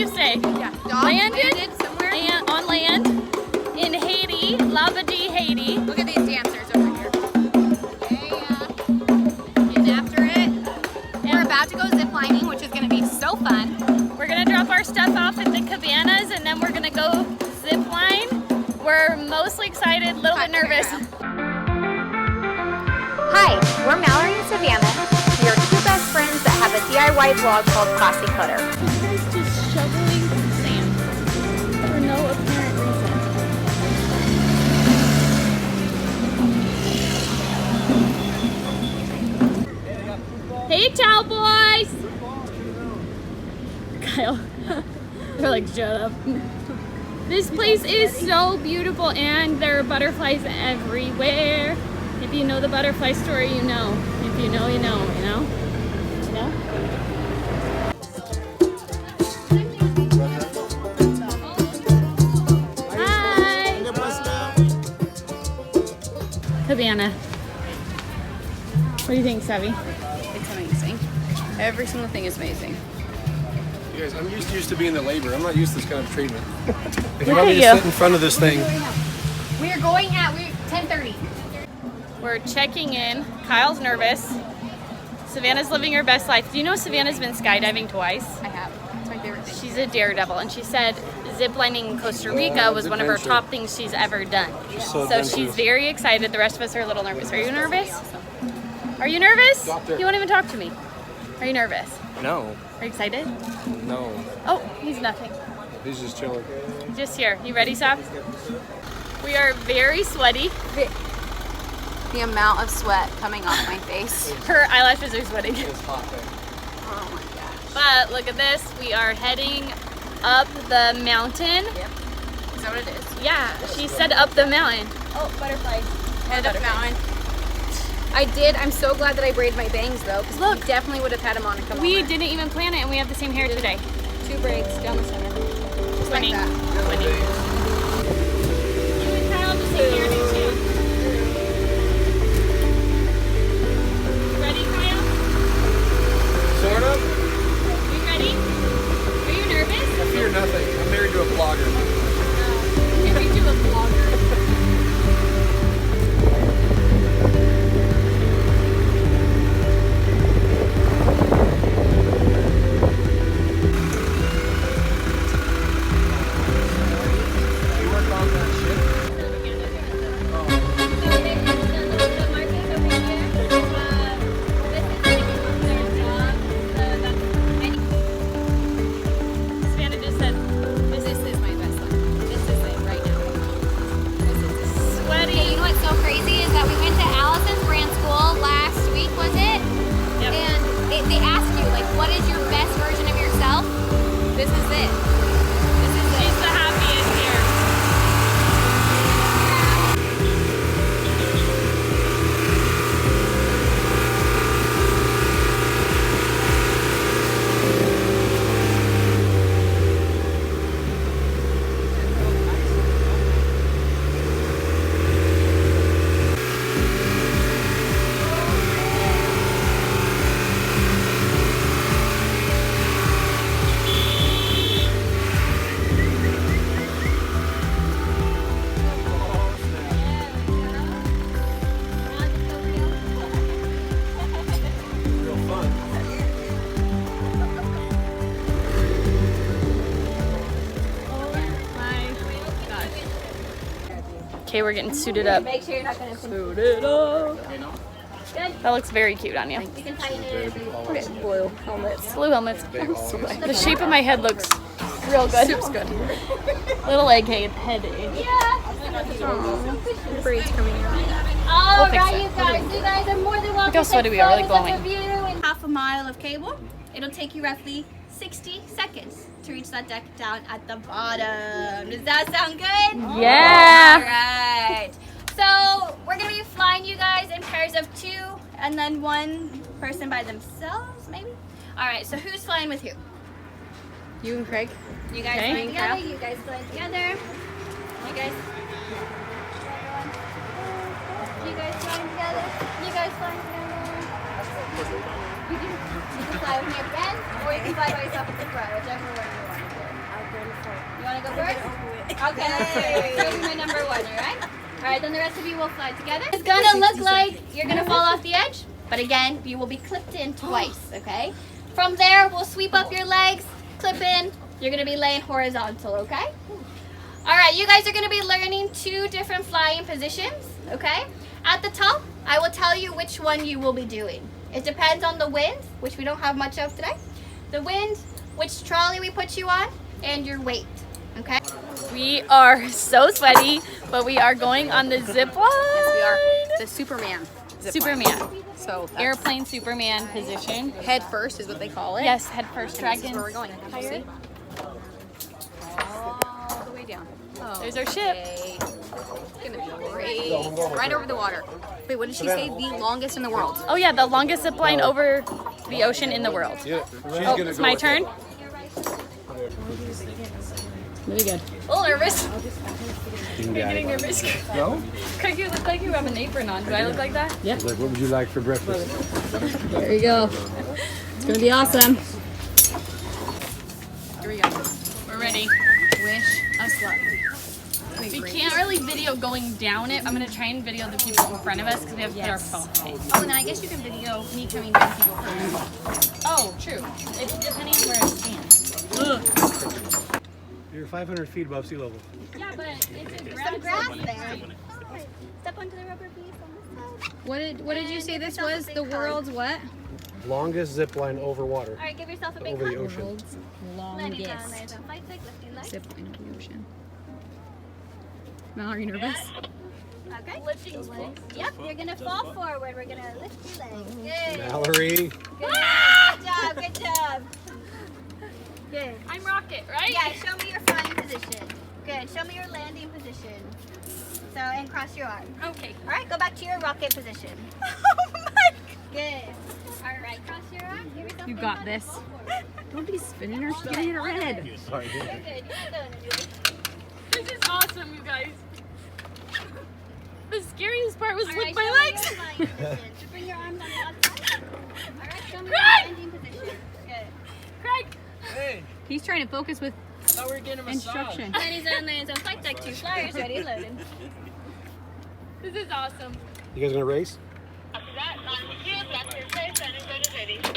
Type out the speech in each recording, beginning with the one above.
you say? Yeah. Landed somewhere. and on land in Haiti, Haiti. Look at these dancers over here. Yeah. Getting after it. We're about to go ziplining, which is going to be so fun. We're gonna drop our stuff off at the cabanas and then we're gonna go zipline. We're mostly excited, a little bit nervous. Hi, we're Mallory and Savannah. We are two best friends that have a DIY vlog called Clutter. This guy's just shoveling sand for no apparent reason. Hey, towel boys! Kyle. They're like, shut up. This place is so beautiful and there are butterflies everywhere. If you know the butterfly story, you know. If you know, you know, you know? You know? Hi! Cabana. What do you think, Savvy? It's amazing. Every single thing is amazing. You guys, I'm used to being the labor. I'm not used to this kind of treatment. If you Look want me at to you. sit in front of this thing, We're going at 10:30. We're checking in. Kyle's nervous. Savannah's living her best life. Do you know Savannah's been skydiving twice? I have. It's my favorite thing. She's a daredevil, and she said ziplining in Costa Rica was one of her adventure. top things she's ever done. so So she's adventurous. very excited. The rest of us are a little nervous. Are you nervous? Are you nervous? Doctor. You won't even talk to me. Are you nervous? no, Are you excited? no. Oh, he's nothing. He's just chilling. Just here. You ready, Sav? We are very sweaty. The amount of sweat coming off my face. Her eyelashes are sweating. It's hot there. Oh my gosh. But look at this. We are heading up the mountain. Yep. Is that what it is? Yeah, she said up the mountain. Oh, butterflies. Head up the mountain. I did. I'm so glad that I braided my bangs though, because we definitely would have had them on and come We over. didn't even plan it, and we have the same hair today. 2 braids down the center. Just like Winning. that. Winning. You and Kyle have the same hair too. You ready, Kyle? Sort of. You ready? Are you nervous? I fear nothing. I'm married to a blogger. Can we do a vlogger? You work on that shit. Savannah just said, This is my best life. This is it right now. This is sweaty. You know what's so crazy is that we went to Allison's brand school last week, was it? Yep. And they asked you, like, what is your best version of yourself? This is it. This is She's the happiest here. Real fun. Okay, we're getting suited up. Make sure you're not going to Suited up. That looks very cute on you. You can tighten it. Blue helmets. Blue helmets. The shape of my head looks real good. Soup's good. Little egg head. braids coming out. We'll fix it. You guys are more than welcome. Look how sweaty we are, really glowing. Half a mile of cable. It'll take you roughly 60 seconds to reach that deck down at the bottom. Does that sound good? Yeah. All right. So we're gonna be flying you guys in pairs of 2, and then 1 person by themselves, maybe. All right. So who's flying with who? You and Craig. You guys Okay. flying together. You guys flying together. You guys. You guys flying together. You guys flying together. You can fly with your friends, or you can fly by yourself at the front, whichever one you want to do. You want to go first? Okay. You'll be my number 1, alright? Alright, then the rest of you will fly together. It's gonna look like you're gonna fall off the edge, but again, you will be clipped in twice, okay? From there, we'll sweep up your legs, clip in. You're gonna be laying horizontal, okay? Alright, you guys are gonna be learning 2 different flying positions, okay? At the top, I will tell you which one you will be doing. It depends on the wind, which we don't have much of today. The wind, which trolley we put you on, and your weight, okay? We are so sweaty, but we are going on the zip line. Yes, we are. The Superman. zip line. Superman. So that's Airplane Superman position. head first is what they call it. Yes, head first. And this is Dragon. where we're going. Can you see? All the way down. Oh, There's our ship. okay. It's gonna be great. Right over the water. Wait, what did she say? The longest in the world. Oh yeah, the longest zip line over the ocean in the world. Yeah, she's Oh, gonna it's go my with turn. it. Really good. A little nervous. King You're getting guy. nervous. No? Craig, you look like you have an apron on. Do I look like that? Like, what would you like for breakfast? There you go. It's gonna be awesome. Here we go. We're ready. Wish us luck. We can't really video going down it. I'm gonna try and video the people in front of us because we have to put our phone away. Oh, and then I guess you can video me coming down people first. Oh, true. It's depending on where I stand. You're 500 feet above sea level. Yeah, but it's a Some grass there. Step onto the rubber piece on this side. What did you say this was? The world's what? Longest zip line over water. Alright, give yourself a big Over the hug. ocean. World's Landing down, longest there's a flight deck, lifting leg. zip line of the ocean. Mallory, nervous? Okay. Lifting legs. Yep, you're gonna fall forward. We're gonna lift your legs. Good. Mallory. Good. Good job. Good job. Good. I'm Rocket, right? Yeah, show me your flying position. Good. Show me your landing position. So, and cross your arms. Okay. All right, go back to your rocket position. Good. All right, cross your arms. Give yourself You a got hug. this. Fall forward. Don't be spinning her. She's gonna hit her head. Sorry. You're good. You're good. This is awesome, you guys. The scariest part was All with right, my show me legs. your flying position. So bring your arms on the outside. All right, show me your Craig! landing position. Good. Craig. Hey, He's trying to focus with I thought we were getting a instruction. Ladies and gentlemen, flight deck 2 flyers ready and loaded. This is awesome. You guys gonna race?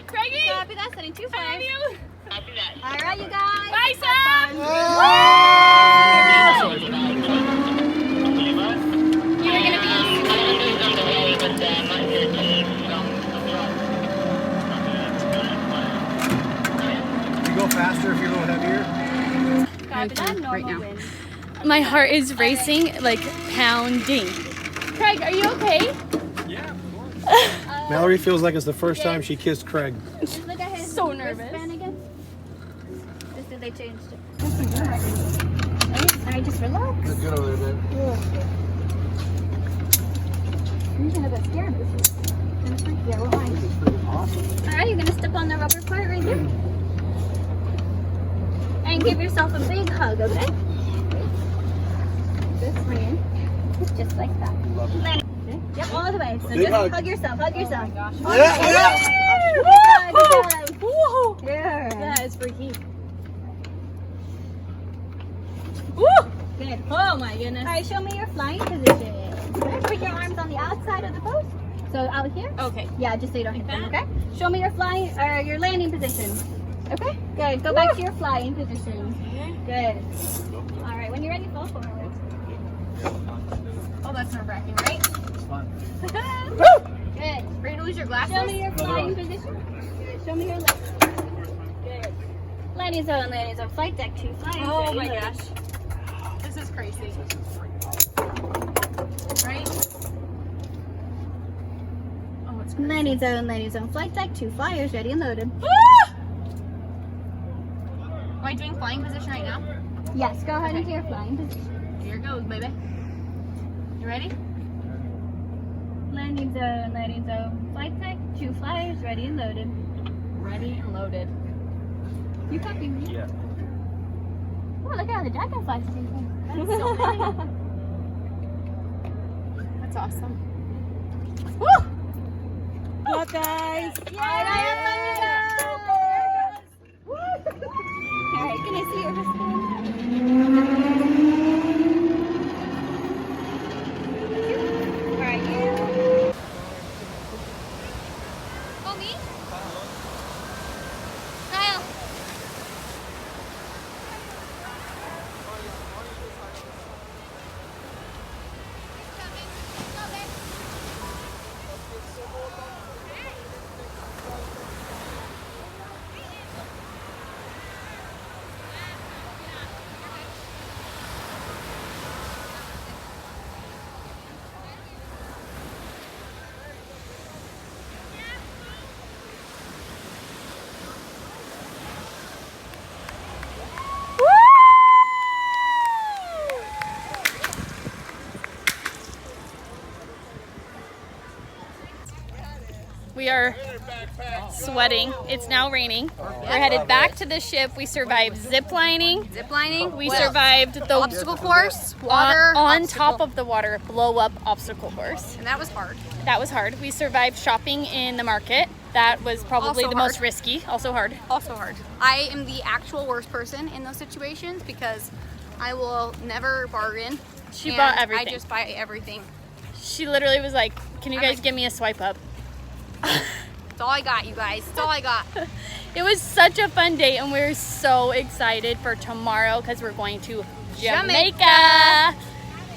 Craigie. Copy that, setting 2 I love flyers. you. All right, you guys. Bye, Sam. You're gonna be. You go faster if you're a little heavier. Copy that, normal Right now. wind. My heart is racing, like pounding. Craig, are you okay? Mallory feels like it's the first time she kissed Craig. Just look at his So nervous. wristband again. Just did they changed it. All right, just relax. Good over there, babe. You're gonna get scared. Yeah, we're fine. Awesome. All right, you're gonna step on the rubber part right there. And give yourself a big hug, okay? Just land. Just like that. Land. Yep, all the way. So Big just hug. hug yourself, hug yourself. Yeah. Good job. Yeah. That is freaky. Good. Oh my goodness. All right, show me your flying position. Okay, put your arms on the outside of the post. So out here. Okay. Yeah, just so you don't hit them, okay? Show me your flying or your landing position. Okay? Good. Go back to your flying position. Good. All right, when you're ready, fall forward. Oh, that's nerve-wracking, right? Good. Ready to lose your Show glasses? me your flying position. Good. Show me your landing. Good. Landing zone, flight deck 2 flying. Oh Good. my gosh. This is crazy. Right? Oh, it's crazy. Landing zone, flight deck 2 flyers ready and loaded. Am I doing flying position right now? Yes, go ahead into your flying position. Here goes, baby. You ready? Landing zone, flight deck 2 flyers ready and loaded. Ready and loaded. You copy me? Yeah. Oh, look at how the dragonflies do. That's so many. That's awesome. Good luck, guys. Alright, can I see your wristband? We are sweating. It's now raining. We're headed back to the ship. We survived ziplining. Ziplining. We survived the obstacle course, water, on obstacle. top of the water blow up obstacle course. And that was hard. That was hard. We survived shopping in the market. That was probably Also the hard. most risky. Also hard. Also hard. I am the actual worst person in those situations because I will never bargain. She and bought everything. I just buy everything. She literally was like, "Can you I'm guys like- give me a swipe up?" That's all I got, you guys. That's all I got. It was such a fun day, and we're so excited for tomorrow because we're going to Jamaica.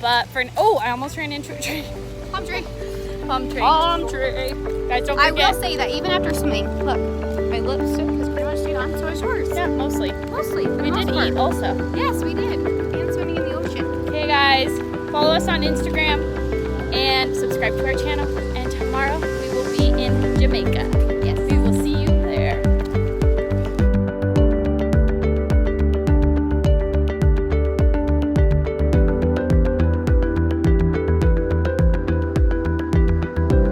But for I almost ran into a tree. Palm tree. Palm tree. Palm tree. Guys, don't I forget. will say that even after swimming, look, my lipstick is pretty much stayed on, so is yours. Yeah, mostly. Mostly. We did eat also. Yes, we did. And swimming in the ocean. Okay, guys, follow us on Instagram and subscribe to our channel. And tomorrow we will be in Jamaica.